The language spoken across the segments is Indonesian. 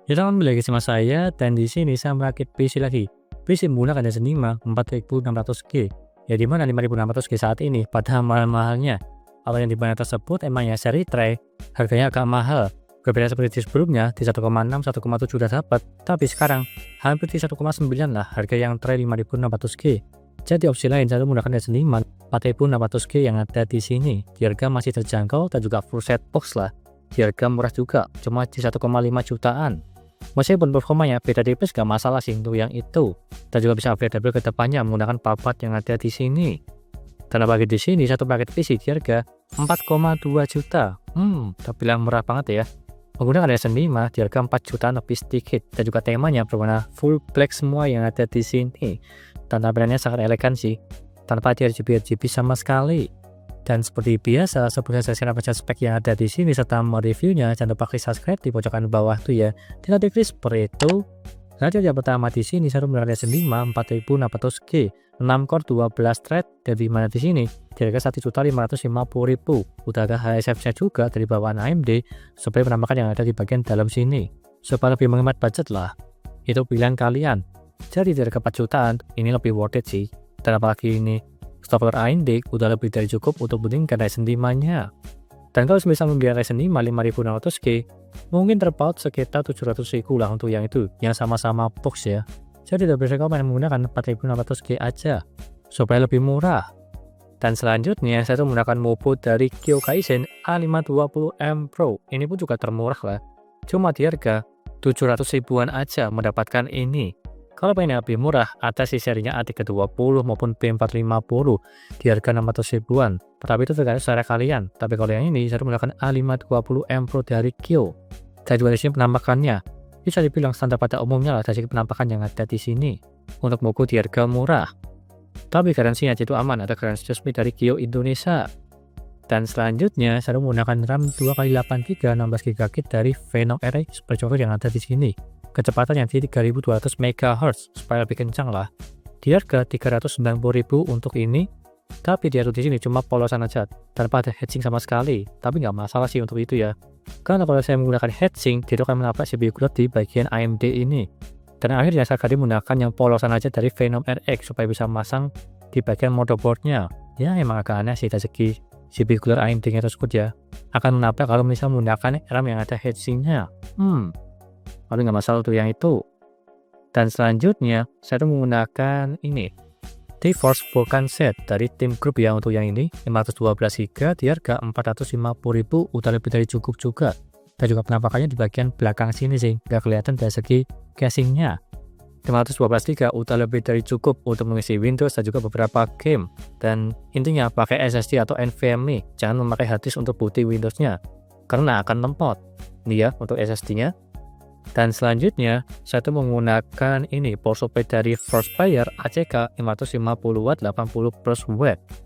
Kita kembali lagi sama saya dan di sini saya merakit PC lagi. PC menggunakan Ryzen 5 4600G. Ya di mana 5600G saat ini pada mahal-mahalnya. Kalau yang di mana tersebut emang ya seri tray harganya agak mahal. Berbeda seperti di sebelumnya di 1,6 1,7 udah dapat, tapi sekarang hampir di 1,9 lah harga yang tray 5600G. Jadi opsi lain saya menggunakan Ryzen 5 4600G yang ada di sini. Di harga masih terjangkau dan juga full set box lah. Di harga murah juga, cuma di 1,5 jutaan. Meskipun performanya beda tipis gak masalah sih untuk yang itu, dan juga bisa upgradable ke depannya menggunakan part yang ada di sini. Dan bagi di sini satu paket PC di harga 4,2 juta. Terbilang murah banget ya. Menggunakan Ryzen 5 di harga 4 jutaan lebih sedikit, dan juga temanya berwarna full black semua yang ada di sini. Dan tampilannya sangat elegan sih, tanpa RGB sama sekali. Dan seperti biasa, sebelum saya share spek yang ada di sini serta reviewnya, jangan lupa klik subscribe di pojokan bawah tuh ya. Tinggal diklik seperti itu. Lanjut yang pertama di sini saya menggunakan Ryzen 5 4600G, 6 core 12 thread, dan di mana di sini di harga 1.550.000. Udah ada HSF-nya juga dari bawaan AMD, seperti penampakan yang ada di bagian dalam sini. Supaya lebih menghemat budget lah, itu pilihan kalian. Jadi di harga 4 jutaan ini lebih worth it sih. Dan apalagi ini software AMD udah lebih dari cukup untuk bandingkan Ryzen 5-nya. Dan kalau bisa membeli Ryzen 5 5600G, mungkin terpaut sekitar 700.000 lah untuk yang itu, yang sama-sama box ya. Jadi lebih rekomend menggunakan 4600G aja, supaya lebih murah. Dan selanjutnya saya tuh menggunakan motherboard dari Kyo Kaizen A520M Pro. Ini pun juga termurah lah, cuma di harga 700 ribuan aja mendapatkan ini. Kalau pengen lebih murah, ada sih serinya A320 maupun B450 di harga 600 ribuan. Tapi itu tergantung selera kalian. Tapi kalau yang ini, saya menggunakan A520M Pro dari Kyo. Dan juga di sini penampakannya bisa dibilang standar pada umumnya lah dari penampakan yang ada di sini. Untuk buku di harga murah. Tapi garansinya itu aman, ada garansi resmi dari Kyo Indonesia. Dan selanjutnya, saya menggunakan RAM 2x8GB 16GB dari Venom RX seperti yang ada di sini. Kecepatan yang di 3200 MHz supaya lebih kencang lah. Di harga 390.000 untuk ini, tapi di sini cuma polosan aja tanpa ada heatsink sama sekali. Tapi nggak masalah sih untuk itu ya. Karena kalau saya menggunakan heatsink, dia akan menabrak CPU cooler di bagian AMD ini. Dan akhirnya saya akan menggunakan yang polosan aja dari Venom RX supaya bisa masang di bagian motherboardnya. Ya emang agak aneh sih dari segi CPU cooler AMD-nya tersebut ya. Akan menabrak kalau misalnya menggunakan RAM yang ada heatsinknya. Lalu nggak masalah untuk yang itu. Dan selanjutnya saya menggunakan ini GeForce Vulkan Set dari Tim Group ya. Untuk yang ini 512GB di harga 450.000, udah lebih dari cukup juga. Dan juga penampakannya di bagian belakang sini sih, nggak kelihatan dari segi casingnya. 512GB udah lebih dari cukup untuk mengisi Windows dan juga beberapa game. Dan intinya pakai SSD atau NVMe, jangan memakai hard disk untuk booting Windowsnya karena akan lempot. Ini ya untuk SSD-nya. Dan selanjutnya saya tuh menggunakan ini power supply dari Frostfire ACK 550W 80+W.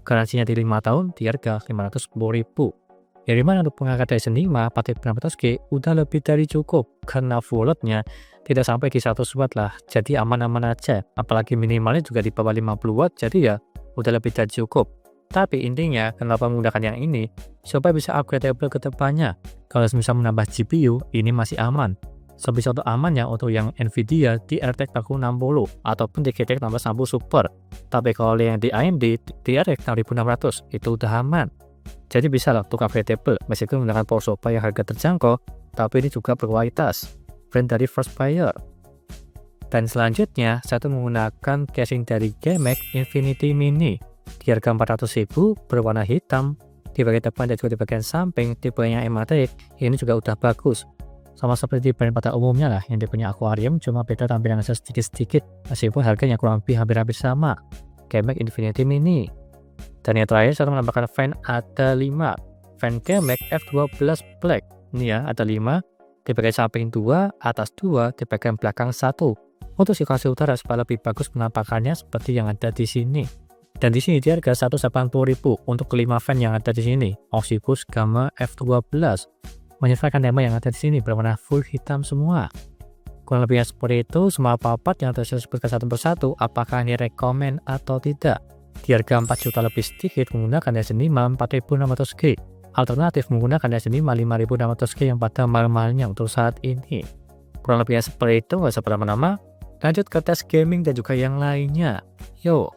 Garansinya di 5 tahun di harga 510.000. Dari mana untuk pengangkat Ryzen 5 4600G udah lebih dari cukup karena full load-nya tidak sampai di 100W lah. Jadi aman-aman aja. Apalagi minimalnya juga di bawah 50W, jadi ya udah lebih dari cukup. Tapi intinya kenapa menggunakan yang ini supaya bisa upgradable ke depannya. Kalau bisa menambah GPU ini masih aman. Sebisa untuk amannya untuk yang Nvidia di RTX 4060 ataupun di GTX 1660 Super. Tapi kalau yang di AMD di RTX 6600 itu udah aman. Jadi bisa lah untuk upgradable meskipun menggunakan power supply yang harga terjangkau, tapi ini juga berkualitas. Brand dari Frostfire. Dan selanjutnya saya tuh menggunakan casing dari GeMax Infinity Mini di harga 400.000 berwarna hitam. Di bagian depan dan juga di bagian samping tipenya ematic ini juga udah bagus. Sama seperti brand pada umumnya lah yang dia punya akuarium, cuma beda tampilan sedikit-sedikit meskipun harganya kurang lebih hampir sama. GeMax Infinity Mini. Dan yang terakhir saya menambahkan fan ada 5 fan GeMax F12 Black. Ini ya ada 5 di bagian samping 2, atas 2, di bagian belakang 1. Untuk sirkulasi udara supaya lebih bagus penampakannya seperti yang ada di sini. Dan di sini di harga 180.000 untuk kelima fan yang ada di sini. Oxybus Gamma F12. Menyesuaikan tema yang ada di sini berwarna full hitam semua. Kurang lebihnya seperti itu. Semua part yang telah saya sebutkan satu persatu, apakah ini rekomen atau tidak. Di harga 4 juta lebih sedikit menggunakan Ryzen 5 4600G. Alternatif menggunakan Ryzen 5 5600G yang pada mahal-mahalnya untuk saat ini. Kurang lebihnya seperti itu, nggak usah berlama-lama. Lanjut ke tes gaming dan juga yang lainnya. Yuk.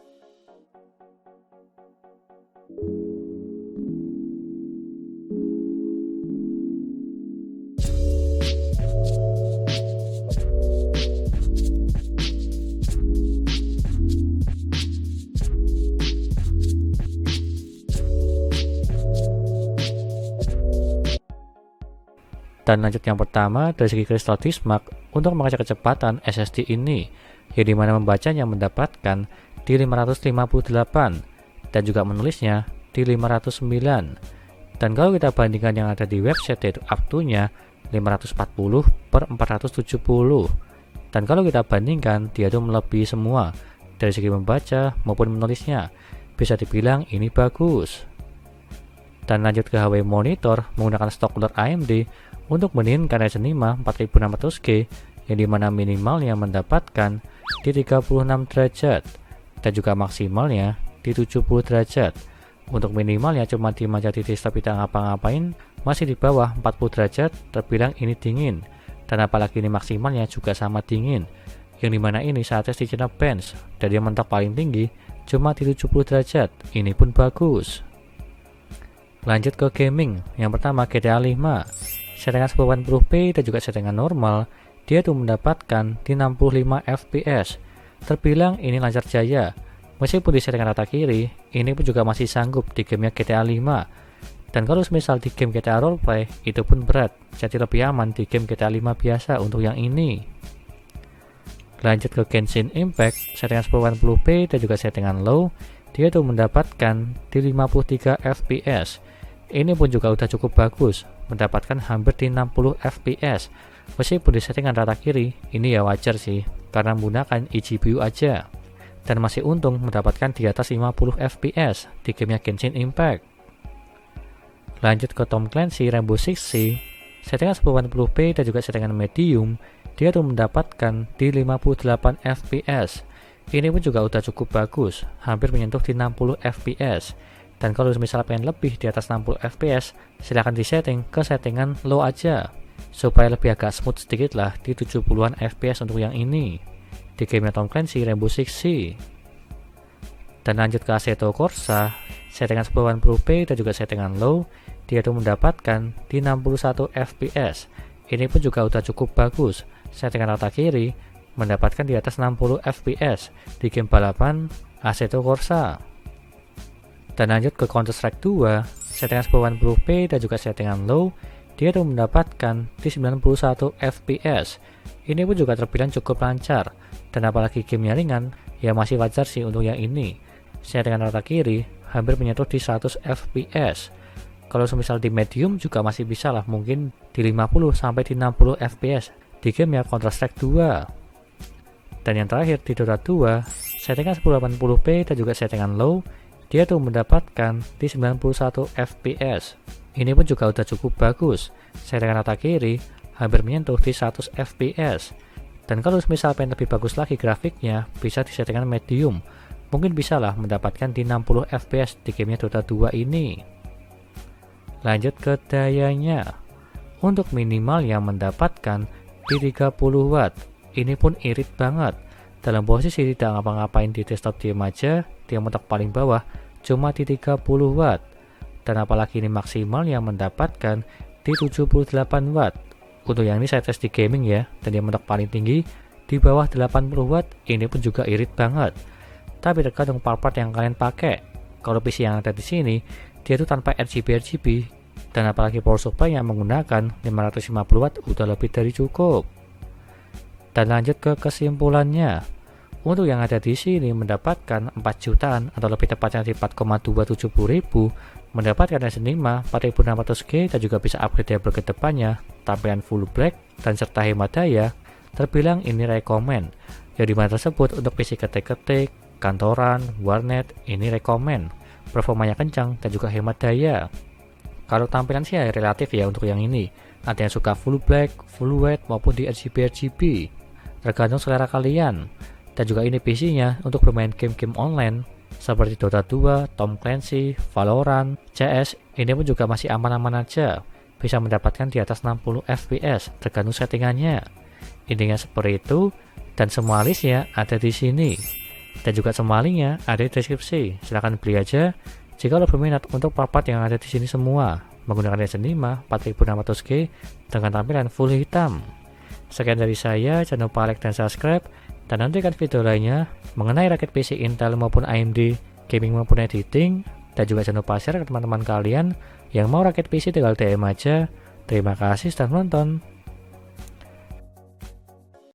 Dan lanjut yang pertama, dari segi kristal T-Mark untuk mengecek kecepatan SSD ini, yang dimana membacanya mendapatkan di 558 dan juga menulisnya di 509. Dan kalau kita bandingkan yang ada di website, yaitu up-to-nya 540/470. Dan kalau kita bandingkan, dia itu melebihi semua dari segi membaca maupun menulisnya. Bisa dibilang ini bagus. Dan lanjut ke HP monitor menggunakan stok cooler AMD untuk mendinginkan Ryzen 5 4600G, yang dimana minimalnya mendapatkan di 36 derajat dan juga maksimalnya di 70 derajat. Untuk minimalnya cuma dimanja di desktop, tidak ngapa-ngapain, masih di bawah 40 derajat, terbilang ini dingin. Dan apalagi ini maksimalnya juga sama dingin, yang dimana ini saat tes di Geekbench dari yang mentok paling tinggi cuma di 70 derajat, ini pun bagus. Lanjut ke gaming, yang pertama GTA 5. Settingan 1080p dan juga settingan normal, dia tuh mendapatkan di 65 fps. Terbilang ini lancar jaya. Meskipun di settingan rata kiri, ini pun juga masih sanggup di gamenya GTA 5. Dan kalau misal di game GTA Roleplay, itu pun berat, jadi lebih aman di game GTA 5 biasa untuk yang ini. Lanjut ke Genshin Impact, settingan 1080p dan juga settingan low, dia tuh mendapatkan di 53 fps. Ini pun juga udah cukup bagus, mendapatkan hampir di 60 fps. Meskipun di settingan rata kiri, ini ya wajar sih, karena menggunakan eGPU aja. Dan masih untung mendapatkan di atas 50 fps di gamenya Genshin Impact. Lanjut ke Tom Clancy Rainbow Six Siege, settingan 1080p dan juga settingan medium, dia tuh mendapatkan di 58 fps. Ini pun juga udah cukup bagus, hampir menyentuh di 60 fps. Dan kalau misalnya pengen lebih di atas 60 fps, silahkan disetting ke settingan low aja, supaya lebih agak smooth sedikit lah di 70-an fps untuk yang ini di game Tom Clancy Rainbow Six Siege. Dan lanjut ke Assetto Corsa, settingan 1080p dan juga settingan low, dia tuh mendapatkan di 61 fps. Ini pun juga udah cukup bagus. Settingan rata kiri mendapatkan di atas 60 fps di game balapan Assetto Corsa. Dan lanjut ke Counter-Strike 2, settingan 1080p dan juga settingan low, dia tuh mendapatkan di 91 fps. Ini pun juga terbilang cukup lancar, dan apalagi gamenya ringan, ya masih wajar sih untuk yang ini. Settingan rata kiri hampir menyentuh di 100 fps. Kalau semisal di medium juga masih bisa lah, mungkin di 50 sampai di 60 fps di gamenya Counter-Strike 2. Dan yang terakhir di Dota 2, settingan 1080p dan juga settingan low, dia tuh mendapatkan di 91 fps. Ini pun juga udah cukup bagus. Settingan rata kiri hampir menyentuh di 100 fps. Dan kalau misal pengen lebih bagus lagi grafiknya, bisa di settingan medium. Mungkin bisa lah mendapatkan di 60 fps di gamenya Dota 2 ini. Lanjut ke dayanya. Untuk minimal yang mendapatkan di 30 watt. Ini pun irit banget. Dalam posisi tidak ngapa-ngapain di desktop diam aja, dia mentok paling bawah cuma di 30 watt. Dan apalagi ini maksimal yang mendapatkan di 78 watt. Untuk yang ini saya tes di gaming ya, dan dia mentok paling tinggi di bawah 80 watt, ini pun juga irit banget. Tapi tergantung part-part yang kalian pakai. Kalau PC yang ada di sini, dia itu tanpa RGB dan apalagi power supply yang menggunakan 550 watt udah lebih dari cukup. Dan lanjut ke kesimpulannya. Untuk yang ada di sini mendapatkan 4 jutaan atau lebih tepatnya di 4,270 ribu, mendapatkan Ryzen 5 4600G dan juga bisa upgradeable ke depannya, tampilan full black dan serta hemat daya, terbilang ini rekomen. Yang dimana tersebut untuk PC ketik-ketik, kantoran, warnet, ini rekomen. Performanya kencang dan juga hemat daya. Kalau tampilan sih ya relatif ya untuk yang ini. Ada yang suka full black, full white maupun di RGB. Tergantung selera kalian. Dan juga ini PC-nya untuk bermain game-game online seperti Dota 2, Tom Clancy, Valorant, CS. Ini pun juga masih aman-aman aja. Bisa mendapatkan di atas 60 fps tergantung settingannya. Intinya seperti itu, dan semua listnya ada di sini. Dan juga semua linknya ada di deskripsi. Silahkan beli aja jika lo berminat untuk part-part yang ada di sini semua menggunakan Ryzen 5 4600G dengan tampilan full hitam. Sekian dari saya, jangan lupa like dan subscribe, dan nantikan video lainnya mengenai rakit PC Intel maupun AMD, gaming maupun editing, dan juga jangan lupa share ke teman-teman kalian yang mau rakit PC tinggal DM aja. Terima kasih sudah menonton.